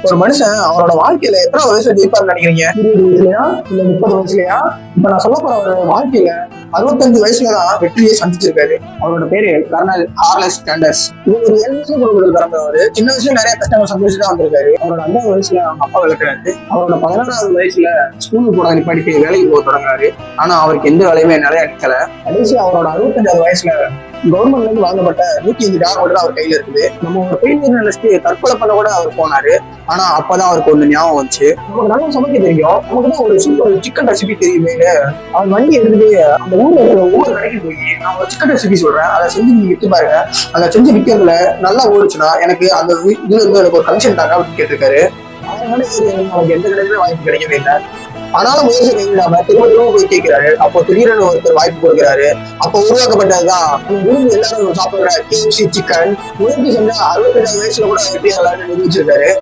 ஒரு மனுஷன் அவரோட வாழ்க்கையில எத்தனை வயசுல ஜெயிப்பார்னு நினைக்கிறீங்க? 20 வயசுலயா இல்ல 30 வயசுலயா? இப்ப நான் சொல்ல போற ஒரு வாழ்க்கையில 65 வயசுலதான் வெற்றியை சந்திச்சிருக்காரு. அவரோட பேரு கர்னல் சார்லஸ் சாண்டர்ஸ். இவர் ஒரு 7 வயசுல குடும்பத்தில் பிறந்தவர். சின்ன வயசுல நிறைய கஷ்டங்கள் சந்தோஷம் வந்திருக்காரு. அவரோட 5வது வயசுல அவங்க அப்பா விளக்குறாரு. அவரோட 16வது வயசுல ஸ்கூலுக்கு போட நிப்பாட்டி வேலைக்கு போக தொடங்குறாரு. ஆனா அவருக்கு எந்த வேலையுமே நிறைய நிக்கல. கடைசி அவரோட 65வது வயசுல கவர்மெண்ட்ல இருந்து வாங்கப்பட்ட 105 டாலர் மட்டும் அவர் கையில இருக்குது. நம்ம ஒரு பெயிண்டிங் நினைச்சிட்டு தற்கொலை பண்ண கூட அவர் போனாரு. ஆனா அப்பதான் அவருக்கு ஒண்ணு ஞாபகம் வந்துச்சு. நமக்கு நல்லா சமைக்க தெரியும், நமக்கு தான் ஒரு சிக்கன் ரெசிபி தெரியுமே. அவர் வண்டி எடுத்துட்டு அந்த ஊர்ல இருக்கிற ஒவ்வொரு கடைக்கு போய் நான் ஒரு சிக்கன் ரெசிபி சொல்றேன், அதை செஞ்சு நீங்க வித்து பாருங்க. அதை செஞ்சு விற்கிறதுல நல்லா ஓடுச்சுன்னா எனக்கு அந்த இதுல இருந்து எனக்கு ஒரு கமிஷன் தாங்க அப்படின்னு கேட்டிருக்காரு. அதனால அவருக்கு எந்த கடையிலுமே வாய்ப்பு கிடைக்கவே இல்லை. ஆனாலும் முயற்சி கைவிடாம திரும்ப போய் கேட்கிறாரு. அப்போ திடீரென ஒருத்தர் வாய்ப்பு கொடுக்குறாரு. அப்போ உருவாக்கப்பட்டதுதான் விரும்பி எல்லாரும் சாப்பிடுற KFC சிக்கன். முயற்சி செஞ்சா 65 வயசுல கூட வெற்றியாளர்னு நிரூபிச்சிருக்காரு.